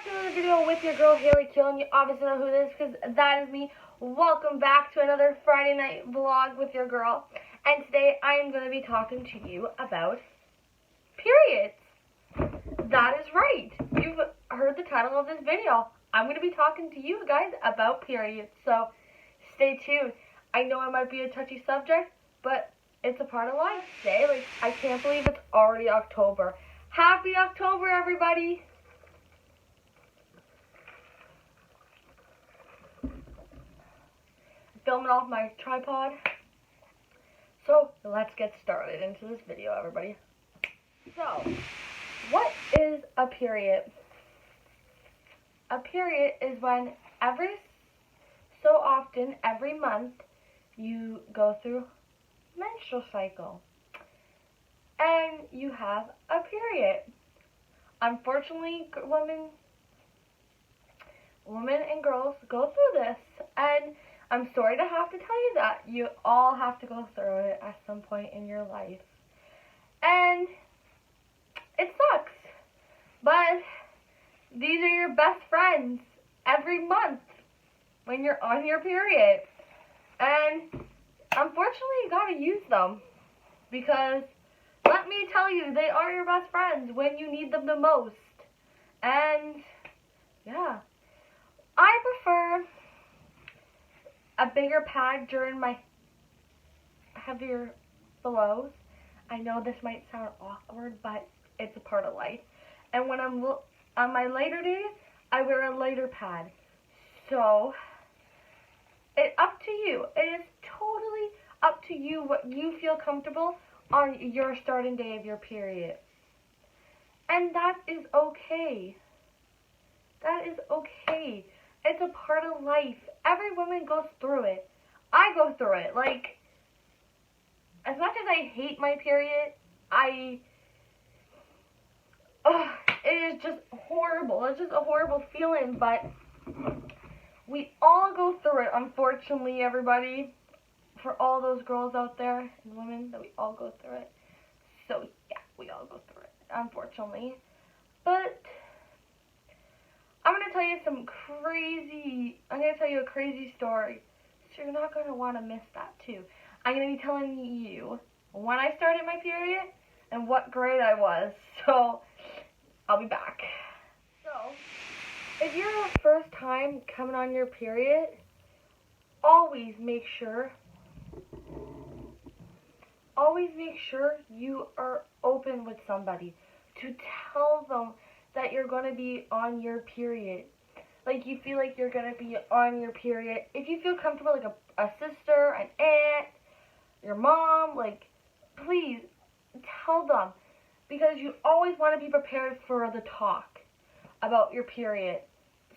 back to another video with your girl Haley Kill, and you obviously know who it is because that is me. Welcome back to another Friday night vlog with your girl, and today I am going to be talking to you about periods. That is right. You've heard the title of this video. I'm going to be talking to you guys about periods, so stay tuned. I know it might be a touchy subject, but it's a part of life today. Like, I can't believe it's already October. Happy October, everybody! Filming off my tripod. So, let's get started into this video, everybody. So, what is a period? A period is when every so often, every month, you go through menstrual cycle. And you have a period. Unfortunately, women and girls go through this. And I'm sorry to have to tell you that. You all have to go through it at some point in your life. And it sucks. But these are your best friends every month when you're on your period. And unfortunately, you gotta use them. Because let me tell you, they are your best friends when you need them the most. And yeah. I prefer a bigger pad during my heavier flows. I know this might sound awkward, but it's a part of life. And when I'm on my lighter days, I wear a lighter pad. So, it's up to you. It is totally up to you what you feel comfortable on your starting day of your period. And that is okay. That is okay. It's a part of life. Every woman goes through it. I go through it. Like, as much as I hate my period, it is just horrible. It's just a horrible feeling, but we all go through it, unfortunately, everybody. For all those girls out there and women, that we all go through it. So, yeah, we all go through it, unfortunately. But I'm going to tell you a crazy story. So you're not going to want to miss that too. I'm going to be telling you when I started my period and what grade I was. So I'll be back. So if you're the first time coming on your period, always make sure you are open with somebody to tell them that you're going to be on your period. Like, you feel like you're going to be on your period. If you feel comfortable, like a sister, an aunt, your mom, like, please tell them. Because you always want to be prepared for the talk about your period.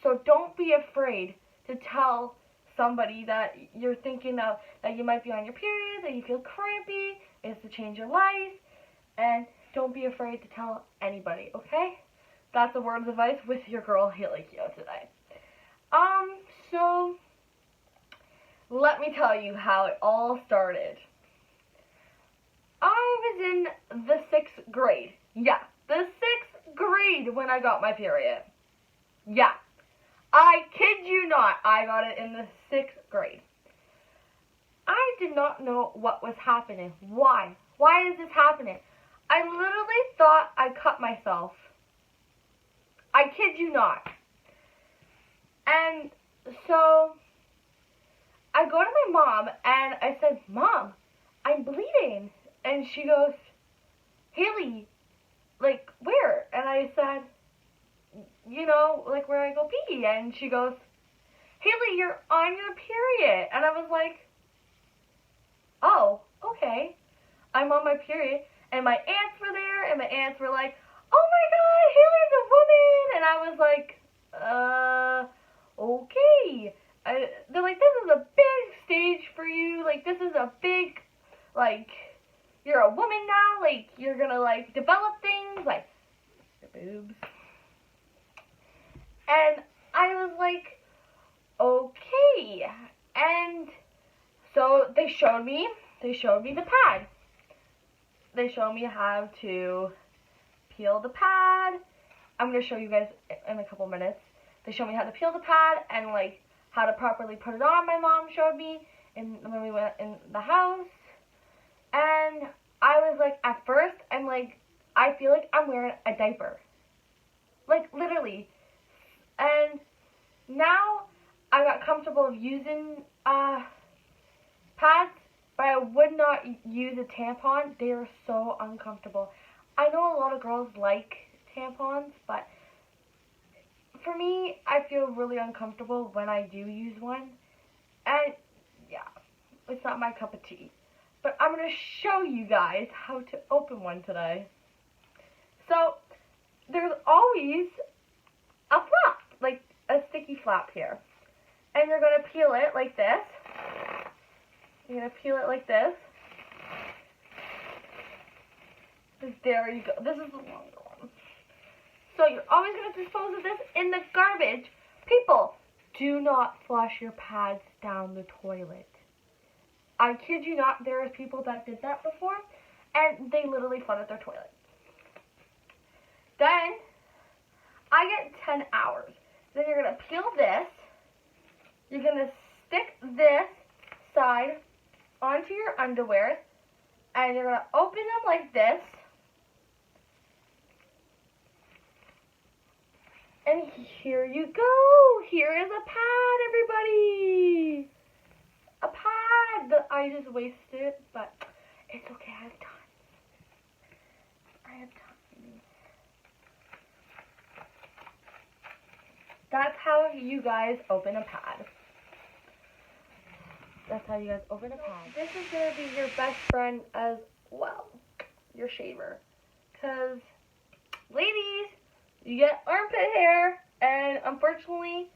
So don't be afraid to tell somebody that you're thinking of, that you might be on your period, that you feel crampy, it's to change your life. And don't be afraid to tell anybody, okay? That's a word of advice with your girl Haley Kyo today. So let me tell you how it all started. I was in the 6th grade. Yeah, the 6th grade when I got my period. Yeah, I kid you not, I got it in the 6th grade. I did not know what was happening. Why? Why is this happening? I literally thought I cut myself. I kid you not. And so I go to my mom and I said, "Mom, I'm bleeding." And she goes, "Haley, like where?" And I said, "You know, like where I go pee." And she goes, "Haley, you're on your period." And I was like, "Oh, okay. I'm on my period." And my aunts were there, and my aunts were like, "Oh my God, Haley's a woman!" And I was like, okay. They're like, "This is a big stage for you. Like, this is a big, like, you're a woman now. Like, you're gonna, like, develop things, like, your boobs." And I was like, okay. And so they showed me the pad. They showed me how to peel the pad I'm going to show you guys in a couple minutes. They showed me how to peel the pad and, like, how to properly put it on. My mom showed me when we went in the house. And I was like, at first, I'm like, I feel like I'm wearing a diaper. Like, literally. And now I got comfortable of using pads, but I would not use a tampon. They are so uncomfortable. I know a lot of girls like tampons, but for me, I feel really uncomfortable when I do use one. And yeah, it's not my cup of tea. But I'm going to show you guys how to open one today. So, there's always a flap, like a sticky flap here. And you're going to peel it like this. You're going to peel it like this. There you go. This is the longer one. So you're always going to dispose of this in the garbage. People, do not flush your pads down the toilet. I kid you not, there are people that did that before, and they literally flooded their toilet. Then, I get 10 hours. Then you're going to peel this. You're going to stick this side onto your underwear, and you're going to open them like this. And here you go. Here is a pad, everybody. A pad that I just wasted, but it's okay. I have time. I have time. That's how you guys open a pad. That's how you guys open a pad. This is going to be your best friend as well, your shaver. Because, ladies, you get armpit hair, and unfortunately,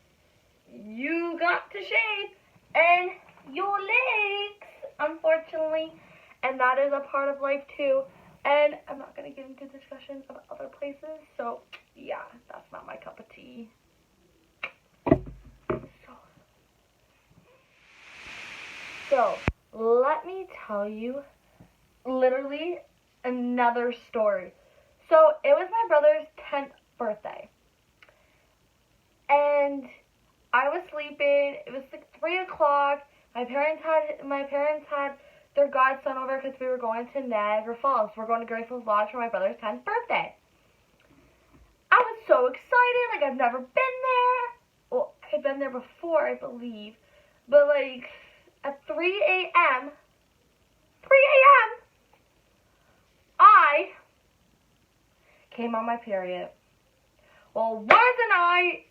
you got to shave, and your legs, unfortunately, and that is a part of life too. And I'm not going to get into discussions of other places, so yeah, that's not my cup of tea. So let me tell you literally another story. So it was my brother's 10th birthday, and I was sleeping. It was like 3 o'clock. My parents had their godson over because we were going to Niagara Falls. We're going to Graceful's Lodge for my brother's 10th birthday. I was so excited. Like, I've never been there. Well, I had been there before, I believe. But, like, at 3 a.m., I came on my period. Well, wasn't I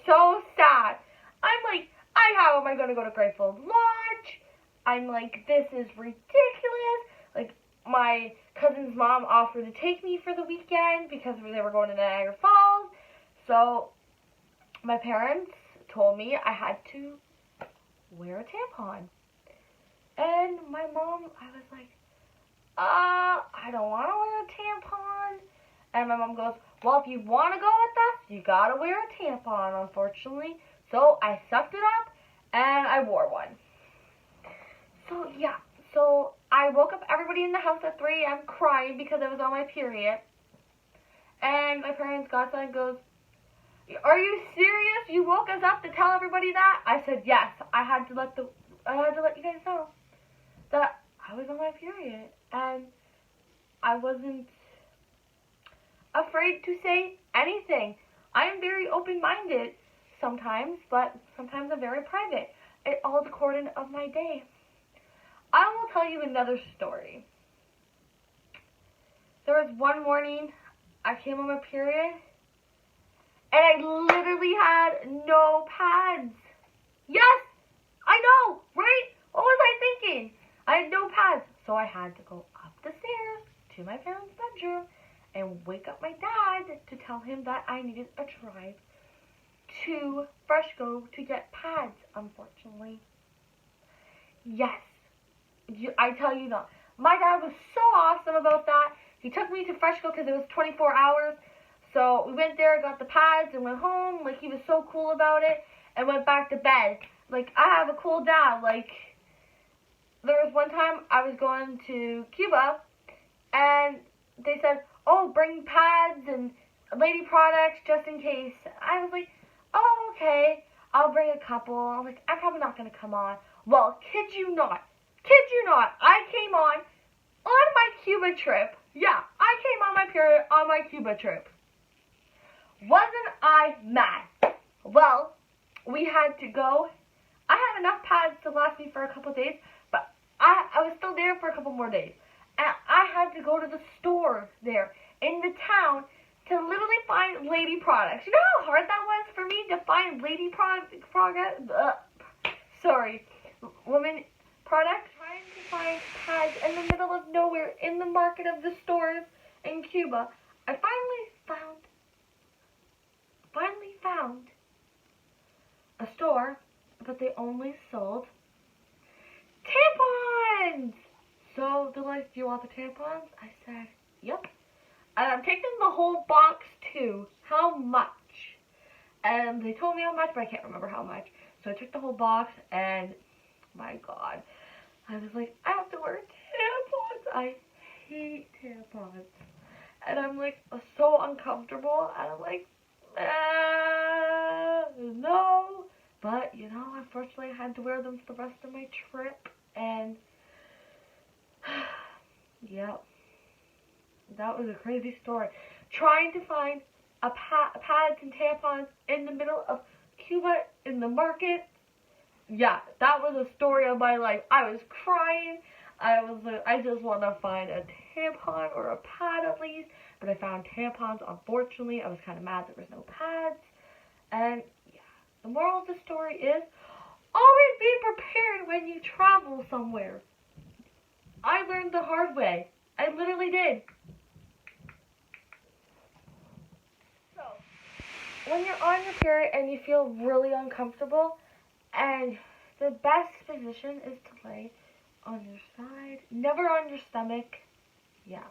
so sad? I'm like, how am I going to go to Graceful's Lodge? I'm like, this is ridiculous. Like, my cousin's mom offered to take me for the weekend because they were going to Niagara Falls. So, my parents told me I had to wear a tampon. And my mom, I was like, I don't want to wear a tampon. And my mom goes, well, if you want to go with us, you got to wear a tampon, unfortunately. So, I sucked it up, and I wore one. So, yeah. So, I woke up everybody in the house at 3 a.m. crying because I was on my period. And my parents got there and goes, are you serious? You woke us up to tell everybody that? I said, yes. I had to let you guys know that I was on my period. And I wasn't afraid to say anything. I am very open-minded sometimes, but sometimes I'm very private. It all according of my day. I will tell you another story. There was one morning I came on my period, and I literally had no pads. Yes, I know, right? What was I thinking? I had no pads, so I had to go up the stairs to my parents' bedroom and wake up my dad to tell him that I needed a drive to Freshco to get pads, unfortunately. Yes, I tell you not. My dad was so awesome about that. He took me to Freshco because it was 24 hours. So we went there, got the pads, and went home. Like, he was so cool about it, and went back to bed. Like, I have a cool dad. Like, there was one time I was going to Cuba, and they said, oh, bring pads and lady products just in case. I was like, oh, okay, I'll bring a couple. I'm like, I'm probably not going to come on. Well, kid you not, I came on my Cuba trip. Yeah, I came on my period on my Cuba trip. Wasn't I mad? Well, we had to go. I had enough pads to last me for a couple days, but I was still there for a couple more days. And I had to go to the store there in the town to literally find lady products. You know how hard that was for me to find lady women products? Trying to find pads in the middle of nowhere in the market of the stores in Cuba. I finally found a store, but they only sold tampons. So they're like, do you want the tampons? I said, yep. And I'm taking the whole box too. How much? And they told me how much, but I can't remember how much. So I took the whole box, and my God, I was like, I have to wear tampons. I hate tampons. And I'm like, so uncomfortable. And I'm like, no. But, you know, unfortunately I had to wear them for the rest of my trip. And, yeah, that was a crazy story. Trying to find pads and tampons in the middle of Cuba in the market. Yeah, that was a story of my life. I was crying. I just want to find a tampon or a pad at least. But I found tampons, unfortunately. I was kind of mad there was no pads. And, yeah, the moral of the story is, always be prepared when you travel somewhere. I learned the hard way. I literally did. So, when you're on your period and you feel really uncomfortable, and the best position is to lay on your side, never on your stomach. Yeah.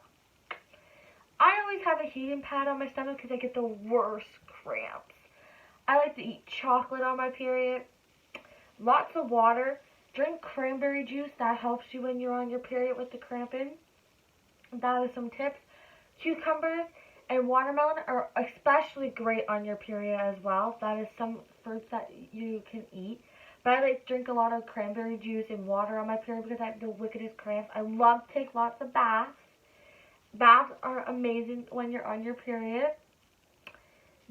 I always have a heating pad on my stomach because I get the worst cramps. I like to eat chocolate on my period. Lots of water. Drink cranberry juice. That helps you when you're on your period with the cramping. That is some tips. Cucumbers and watermelon are especially great on your period as well. That is some fruits that you can eat. But I like to drink a lot of cranberry juice and water on my period because I have the wickedest cramps. I love to take lots of baths. Baths are amazing when you're on your period.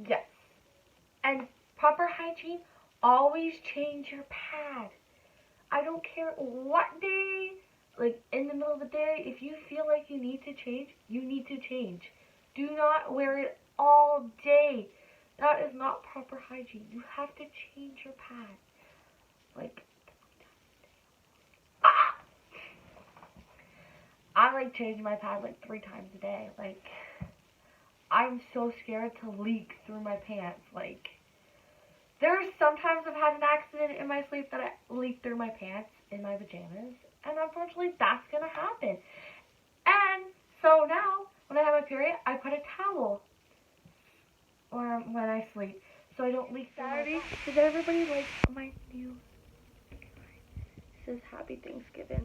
Yes. And proper hygiene, always change your pad. I don't care what day, like in the middle of the day, if you feel like you need to change, you need to change. Do not wear it all day. That is not proper hygiene. You have to change your pad. Like, I like changing my pad like 3 times a day. Like, I'm so scared to leak through my pants. Like, there's sometimes I've had an accident in my sleep that I leaked through my pants in my pajamas. And unfortunately, that's going to happen. And so now, when I have my period, I put a towel when I sleep so I don't leak through my pants. Does everybody like my new... It says Happy Thanksgiving.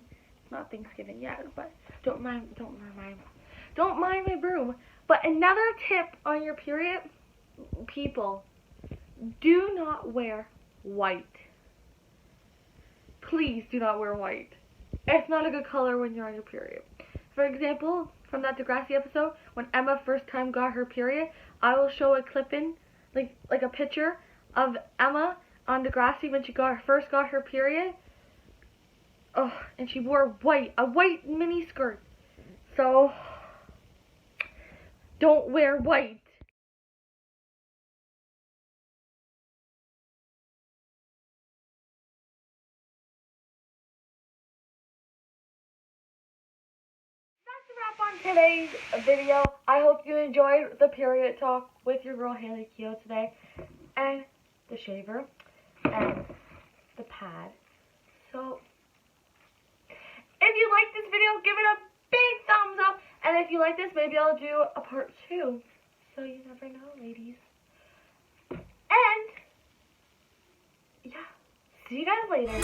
Not Thanksgiving yet, but don't mind my broom. But another tip on your period, people, do not wear white. Please do not wear white. It's not a good color when you're on your period. For example, from that Degrassi episode, when Emma first time got her period, I will show a clip-in, like a picture of Emma on Degrassi when she first got her period. Oh, and she wore a white mini skirt. So, don't wear white. That's a wrap on today's video. I hope you enjoyed the period talk with your girl Haley Keough today. And the shaver. And the pad. So, if you like this video, give it a big thumbs up. And if you like this, maybe I'll do a part 2. So you never know, ladies. And, yeah, see you guys later.